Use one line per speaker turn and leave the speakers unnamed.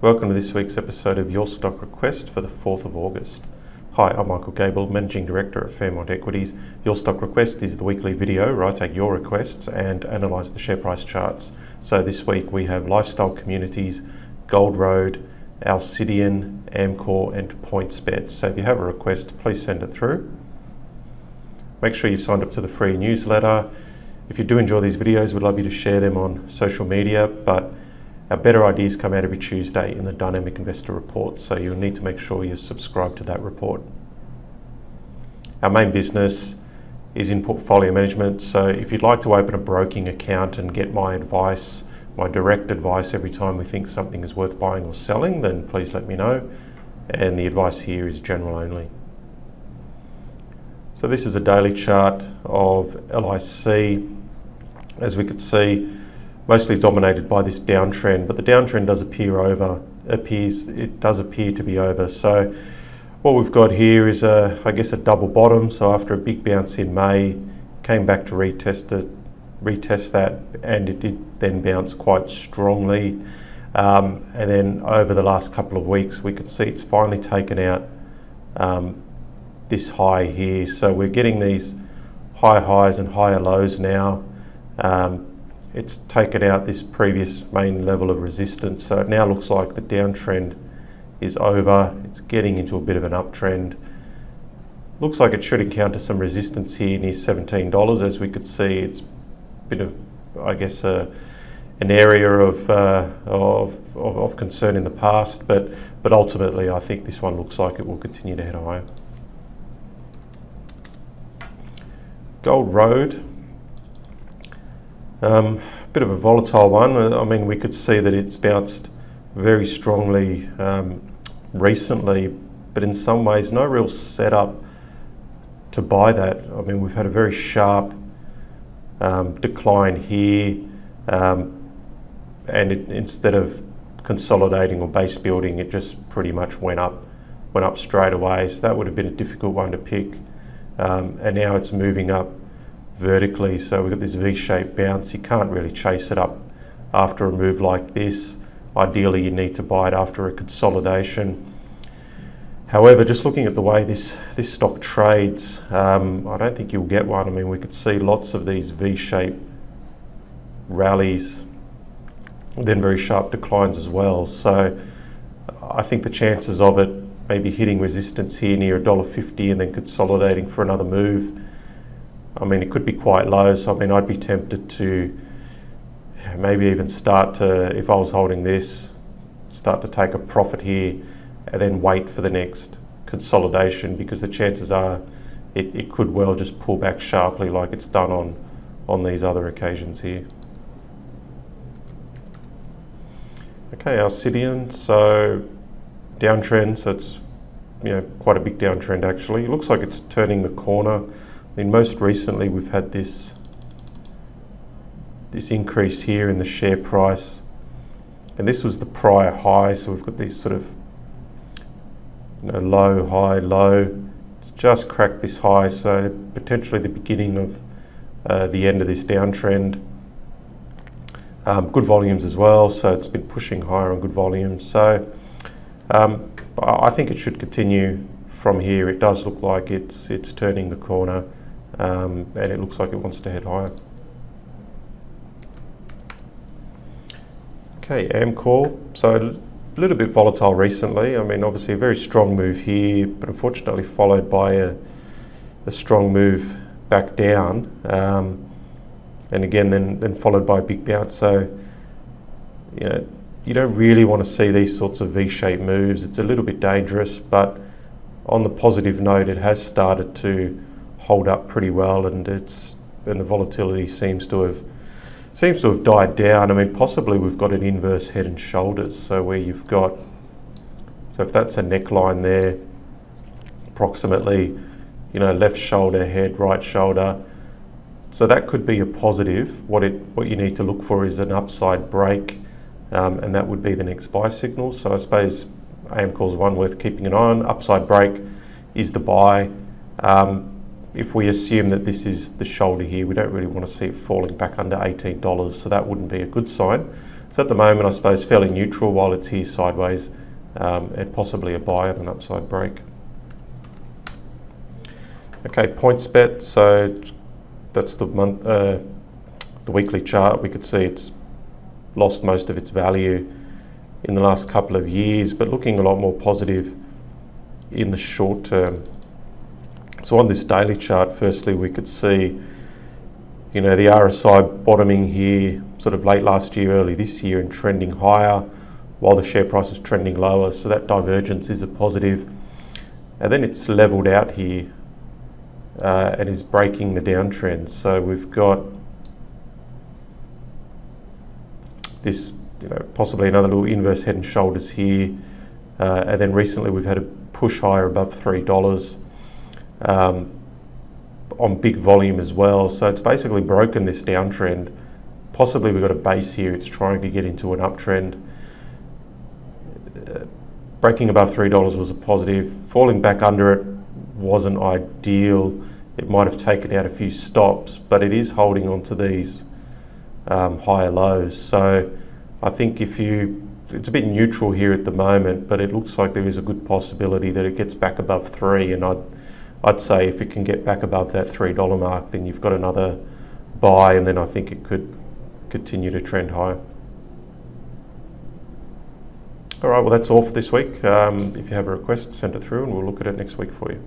Welcome to this week's episode of Your Stock Request for the 4th of August. Hi, I'm Michael Gable, Managing Director at Fairmont Equities. Your Stock Request is the weekly video where I take your requests and analyse the share price charts. So this week we have Lifestyle Communities, Gold Road, Alcidion, Amcor and PointsBet. So if you have a request, please send it through. Make sure you've signed up to the free newsletter. If you do enjoy these videos, we'd love you to share them on social media, but our better ideas come out every Tuesday in the Dynamic Investor Report, so you'll need to make sure you subscribe to that report. Our main business is in portfolio management, so if you'd like to open a broking account and get my advice, my direct advice every time we think something is worth buying or selling, then please let me know, and the advice here is general only. So this is a daily chart of LIC. As we could see, mostly dominated by this downtrend, but the downtrend does appear to be over. So what we've got here is I guess a double bottom. So after a big bounce in May, came back to retest that, and it did then bounce quite strongly. And then over the last couple of weeks, we could see it's finally taken out this high here. So we're getting these higher highs and higher lows now. It's taken out this previous main level of resistance, so it now looks like the downtrend is over. It's getting into a bit of an uptrend. Looks like it should encounter some resistance here near $17. As we could see, it's been I guess an area of concern in the past, but ultimately I think this one looks like it will continue to head higher. Gold Road. Bit of a volatile one. I mean, we could see that it's bounced very strongly recently, but in some ways no real setup to buy that. I mean, we've had a very sharp decline here, and instead of consolidating or base building, it just pretty much went up straight away. So that would have been a difficult one to pick, and now it's moving up vertically, so we've got this V-shaped bounce. You can't really chase it up after a move like this. Ideally, you need to buy it after a consolidation. However, just looking at the way this stock trades, I don't think you'll get one. I mean, we could see lots of these V-shaped rallies, then very sharp declines as well. So I think the chances of it maybe hitting resistance here near $1.50 and then consolidating for another move, I mean, it could be quite low. So I mean, I'd be tempted to maybe even start to, if I was holding this, start to take a profit here and then wait for the next consolidation, because the chances are it could well just pull back sharply like it's done on these other occasions here. Okay, Alcidion, so downtrend, so it's quite a big downtrend actually. It looks like it's turning the corner. I mean, most recently we've had this increase here in the share price, and this was the prior high. So we've got these sort of low, high, low. It's just cracked this high, so potentially the beginning of the end of this downtrend. Good volumes as well, so it's been pushing higher on good volumes. So I think it should continue from here. It does look like it's turning the corner. And it looks like it wants to head higher. Okay, Amcor. So a little bit volatile recently. I mean, obviously a very strong move here, but unfortunately followed by a strong move back down, and again then followed by a big bounce. So you don't really want to see these sorts of V-shaped moves. It's a little bit dangerous, but on the positive note, it has started to hold up pretty well, and the volatility seems to have died down. I mean, possibly we've got an inverse head and shoulders, so where you've got, so if that's a neckline there, approximately, left shoulder, head, right shoulder. So that could be a positive. What you need to look for is an upside break, and that would be the next buy signal. So I suppose Amcor's one worth keeping an eye on. Upside break is the buy. If we assume that this is the shoulder here, we don't really want to see it falling back under $18, so that wouldn't be a good sign. So at the moment, I suppose fairly neutral while it's here sideways, and possibly a buy and an upside break. Okay, PointsBet. So that's the weekly chart. We could see it's lost most of its value in the last couple of years, but looking a lot more positive in the short term. So on this daily chart, firstly, we could see, the RSI bottoming here sort of late last year, early this year, and trending higher while the share price is trending lower. So that divergence is a positive. And then it's leveled out here and is breaking the downtrend. So we've got this, possibly another little inverse head and shoulders here. And then recently we've had a push higher above $3 on big volume as well. So it's basically broken this downtrend. Possibly we've got a base here. It's trying to get into an uptrend. Breaking above $3 was a positive. Falling back under it wasn't ideal. It might have taken out a few stops, but it is holding on to these higher lows. So I think it's a bit neutral here at the moment, but it looks like there is a good possibility that it gets back above 3, and I'd say if it can get back above that $3 mark, then you've got another buy, and then I think it could continue to trend higher. All right, well, that's all for this week. If you have a request, send it through and we'll look at it next week for you.